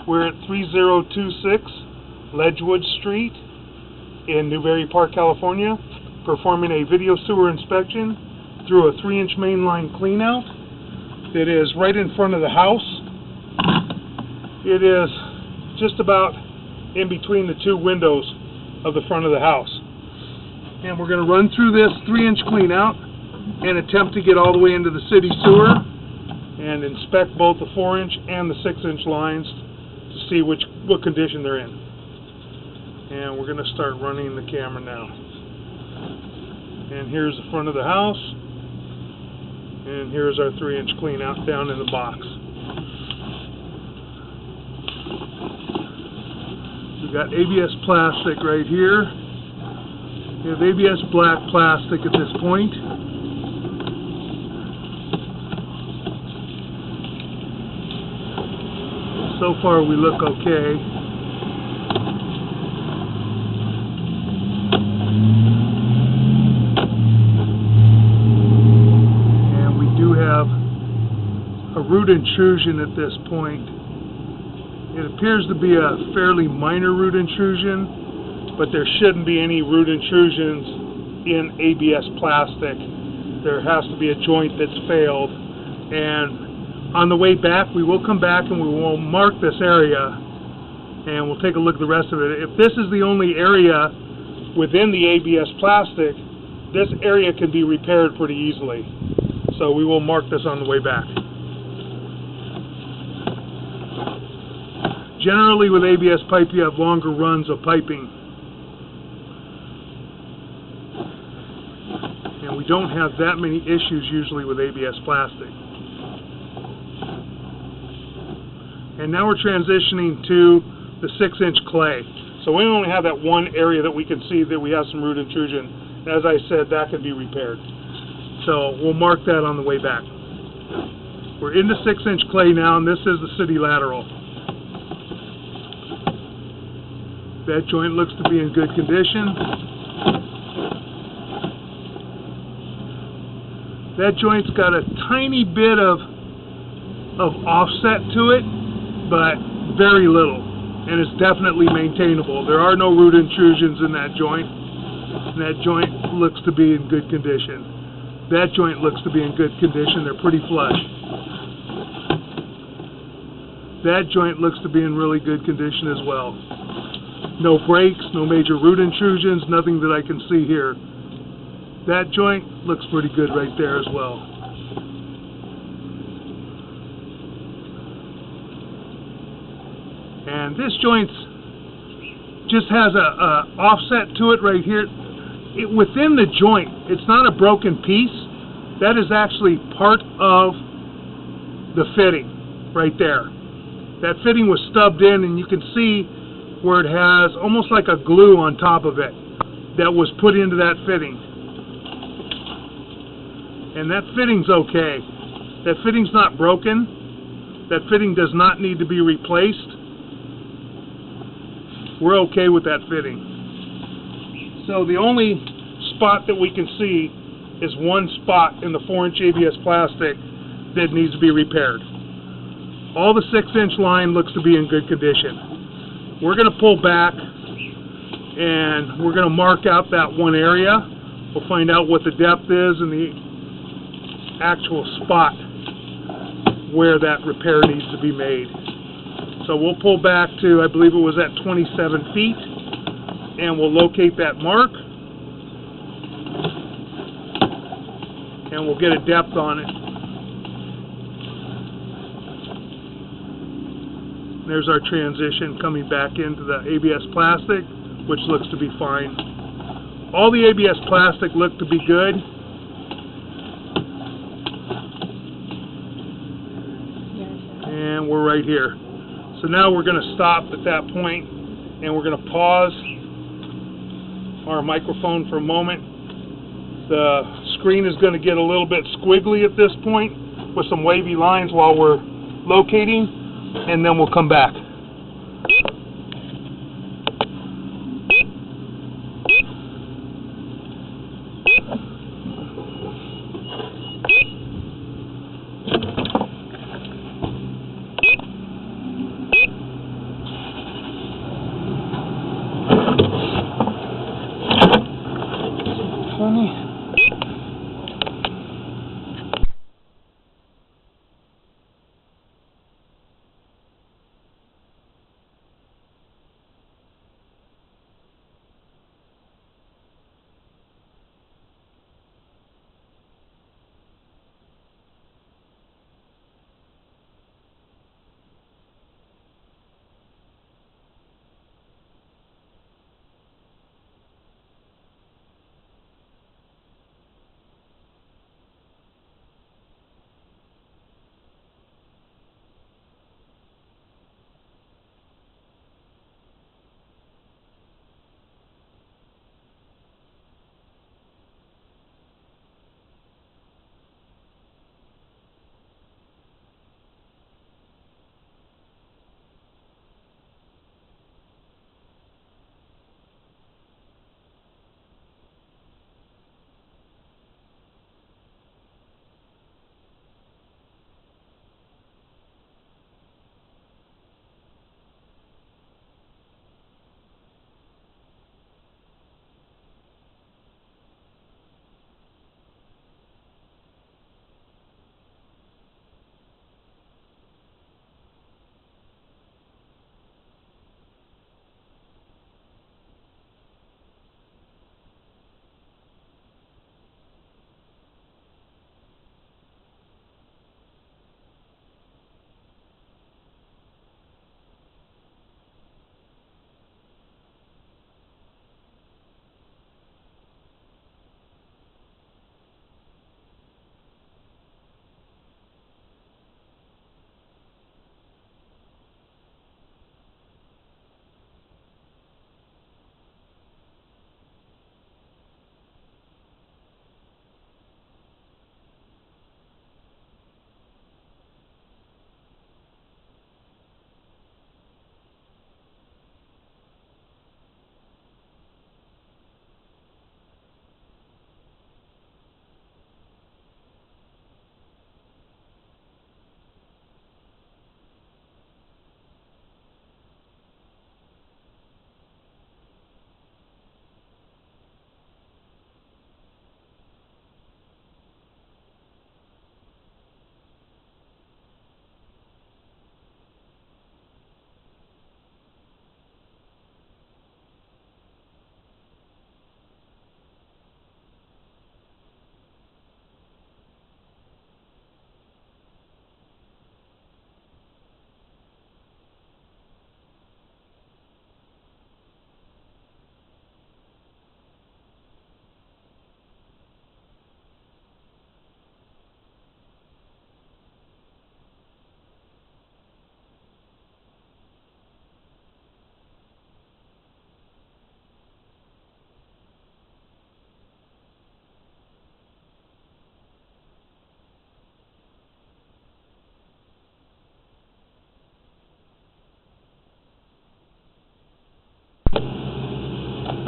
We're at 3026 Lodgewood Street in Newbury Park, California, performing a video sewer inspection through a 3-inch main line cleanout. It is right in front of the house. It is just about in between the two windows of the front of the house. And we're going to run through this 3-inch cleanout and attempt to get all the way into the city sewer and inspect both the 4-inch and the 6-inch lines to see what condition they're in. And we're going to start running the camera now. And here's the front of the house, and here's our 3-inch cleanout down in the box. We've got ABS plastic right here. We have ABS black plastic at this point. So far we look okay. And we do have a root intrusion at this point. It appears to be a fairly minor root intrusion, but there shouldn't be any root intrusions in ABS plastic. There has to be a joint that's failed. And on the way back, we will come back and we will mark this area, and we'll take a look at the rest of it. If this is the only area within the ABS plastic, this area can be repaired pretty easily. So we will mark this on the way back. Generally with ABS pipe you have longer runs of piping. And we don't have that many issues usually with ABS plastic. And now we're transitioning to the 6-inch clay. So we only have that one area that we can see that we have some root intrusion. As I said, that can be repaired. So we'll mark that on the way back. We're into 6-inch clay now, and this is the city lateral. That joint looks to be in good condition. That joint's got a tiny bit of offset to it, but very little, and it's definitely maintainable. There are no root intrusions in that joint, and that joint looks to be in good condition. That joint looks to be in good condition. They're pretty flush. That joint looks to be in really good condition as well. No breaks, no major root intrusions, nothing that I can see here. That joint looks pretty good right there as well. And this joint just has a offset to it right here. Within the joint, it's not a broken piece. That is actually part of the fitting right there. That fitting was stubbed in, and you can see where it has almost like a glue on top of it that was put into that fitting. And that fitting's okay. That fitting's not broken. That fitting does not need to be replaced. We're okay with that fitting. So the only spot that we can see is one spot in the 4-inch ABS plastic that needs to be repaired. All the 6-inch line looks to be in good condition. We're going to pull back and we're going to mark out that one area. We'll find out what the depth is and the actual spot where that repair needs to be made. So we'll pull back to, I believe it was at 27 feet, and we'll locate that mark, and we'll get a depth on it. There's our transition coming back into the ABS plastic, which looks to be fine. All the ABS plastic looked to be good. And we're right here. So now we're going to stop at that point, and we're going to pause our microphone for a moment. The screen is going to get a little bit squiggly at this point with some wavy lines while we're locating, and then we'll come back.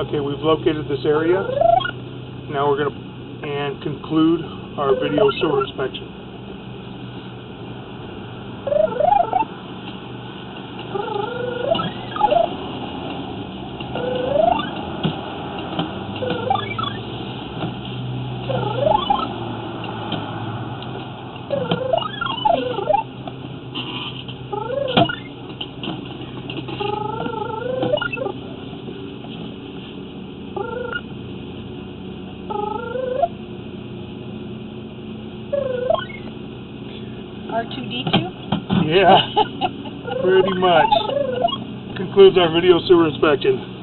Okay, we've located this area. Now we're going to conclude our video sewer inspection. R2-D2? Yeah, pretty much. Concludes our video sewer inspection.